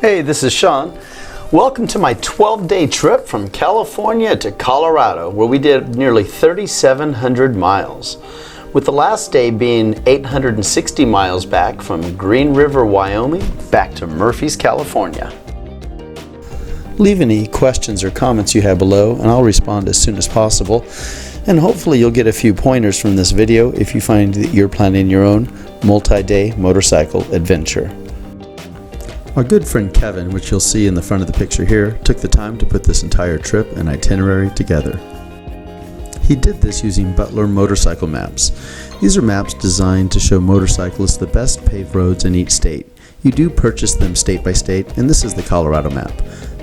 Hey, this is Shawn. Welcome to my 12-day trip from California to Colorado, where we did nearly 3,700 miles, with the last day being 860 miles back from Green River, Wyoming, back to Murphy's, California. Leave any questions or comments you have below, and I'll respond as soon as possible. And hopefully you'll get a few pointers from this video if you find that you're planning your own multi-day motorcycle adventure. Our good friend Kevin, which you'll see in the front of the picture here, took the time to put this entire trip and itinerary together. He did this using Butler motorcycle maps. These are maps designed to show motorcyclists the best paved roads in each state. You do purchase them state by state, and this is the Colorado map.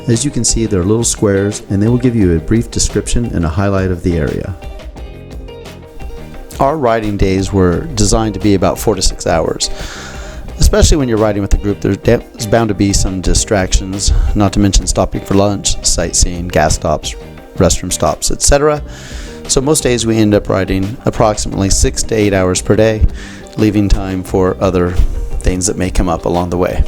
As you can see, they're little squares, and they will give you a brief description and a highlight of the area. Our riding days were designed to be about 4 to 6 hours. Especially when you're riding with a group, there's bound to be some distractions, not to mention stopping for lunch, sightseeing, gas stops, restroom stops, etc. So most days we end up riding approximately 6 to 8 hours per day, leaving time for other things that may come up along the way.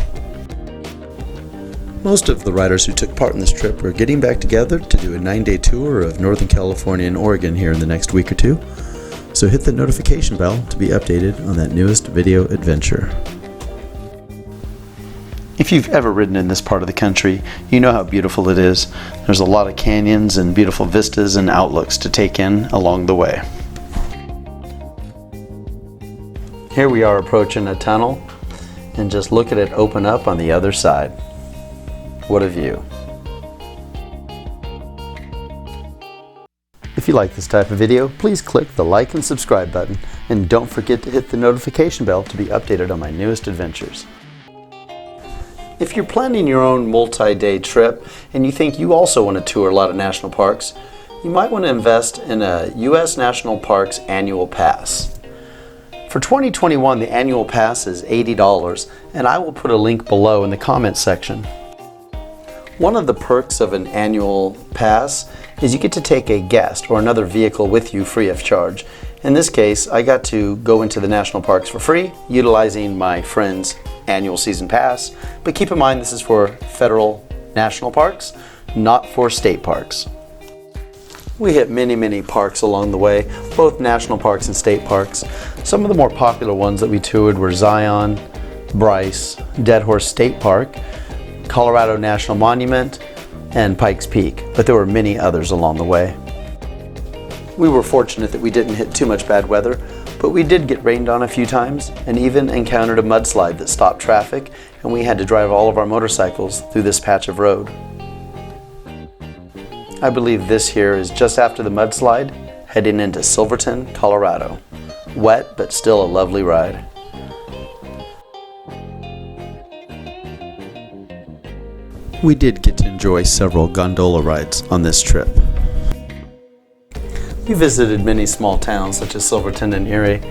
Most of the riders who took part in this trip are getting back together to do a 9-day tour of Northern California and Oregon here in the next week or two. So hit the notification bell to be updated on that newest video adventure. If you've ever ridden in this part of the country, you know how beautiful it is. There's a lot of canyons and beautiful vistas and outlooks to take in along the way. Here we are approaching a tunnel, and just look at it open up on the other side. What a view. If you like this type of video, please click the like and subscribe button, and don't forget to hit the notification bell to be updated on my newest adventures. If you're planning your own multi-day trip and you think you also want to tour a lot of national parks, you might want to invest in a U.S. National Parks annual pass. For 2021, the annual pass is $80, and I will put a link below in the comments section. One of the perks of an annual pass is you get to take a guest or another vehicle with you free of charge. In this case, I got to go into the national parks for free, utilizing my friend's annual season pass, but keep in mind this is for federal national parks, not for state parks. We hit many parks along the way, both national parks and state parks. Some of the more popular ones that we toured were Zion, Bryce, Dead Horse State Park, Colorado National Monument, and Pikes Peak, but there were many others along the way. We were fortunate that we didn't hit too much bad weather, but we did get rained on a few times and even encountered a mudslide that stopped traffic, and we had to drive all of our motorcycles through this patch of road. I believe this here is just after the mudslide, heading into Silverton, Colorado. Wet, but still a lovely ride. We did get to enjoy several gondola rides on this trip. We visited many small towns such as Silverton and Erie,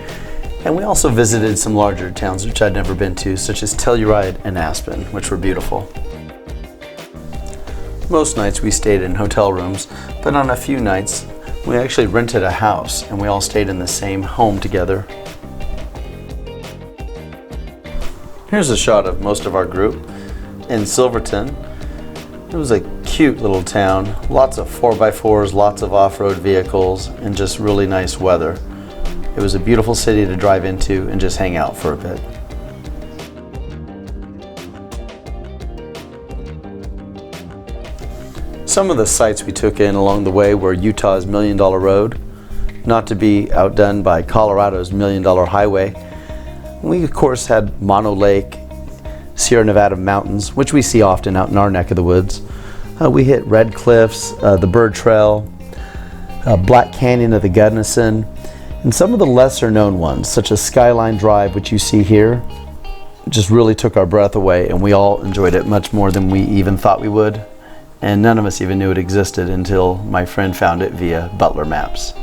and we also visited some larger towns which I'd never been to, such as Telluride and Aspen, which were beautiful. Most nights we stayed in hotel rooms, but on a few nights we actually rented a house and we all stayed in the same home together. Here's a shot of most of our group in Silverton. It was a cute little town, lots of 4x4s, lots of off-road vehicles, and just really nice weather. It was a beautiful city to drive into and just hang out for a bit. Some of the sights we took in along the way were Utah's $1 Million Road, not to be outdone by Colorado's $1 Million Highway. We of course had Mono Lake, Sierra Nevada mountains, which we see often out in our neck of the woods. We hit Red Cliffs, the Bird Trail, Black Canyon of the Gunnison, and some of the lesser known ones, such as Skyline Drive, which you see here, just really took our breath away, and we all enjoyed it much more than we even thought we would. And none of us even knew it existed until my friend found it via Butler Maps.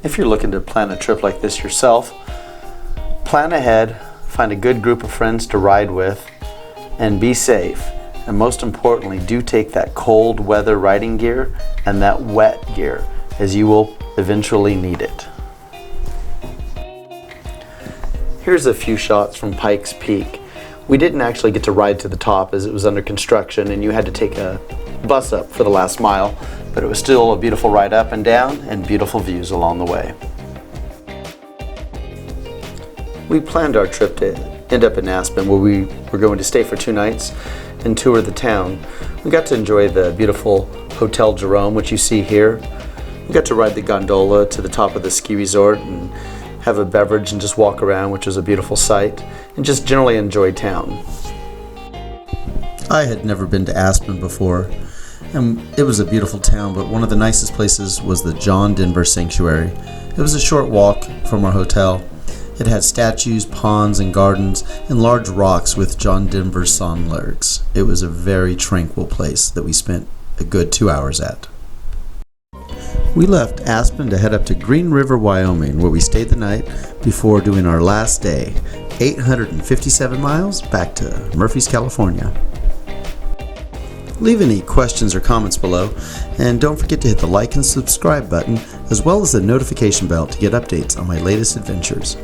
If you're looking to plan a trip like this yourself, plan ahead, find a good group of friends to ride with, and be safe. and most importantly, do take that cold weather riding gear and that wet gear, as you will eventually need it. Here's a few shots from Pikes Peak. We didn't actually get to ride to the top as it was under construction and you had to take a bus up for the last mile, but it was still a beautiful ride up and down and beautiful views along the way. We planned our trip to end up in Aspen, where we were going to stay for 2 nights and tour the town. We got to enjoy the beautiful Hotel Jerome, which you see here. We got to ride the gondola to the top of the ski resort and have a beverage and just walk around, which was a beautiful sight, and just generally enjoy town. I had never been to Aspen before, and it was a beautiful town, but one of the nicest places was the John Denver Sanctuary. It was a short walk from our hotel. It had statues, ponds, and gardens, and large rocks with John Denver's song lyrics. It was a very tranquil place that we spent a good 2 hours at. We left Aspen to head up to Green River, Wyoming, where we stayed the night before doing our last day, 857 miles back to Murphy's, California. Leave any questions or comments below, and don't forget to hit the like and subscribe button, as well as the notification bell to get updates on my latest adventures.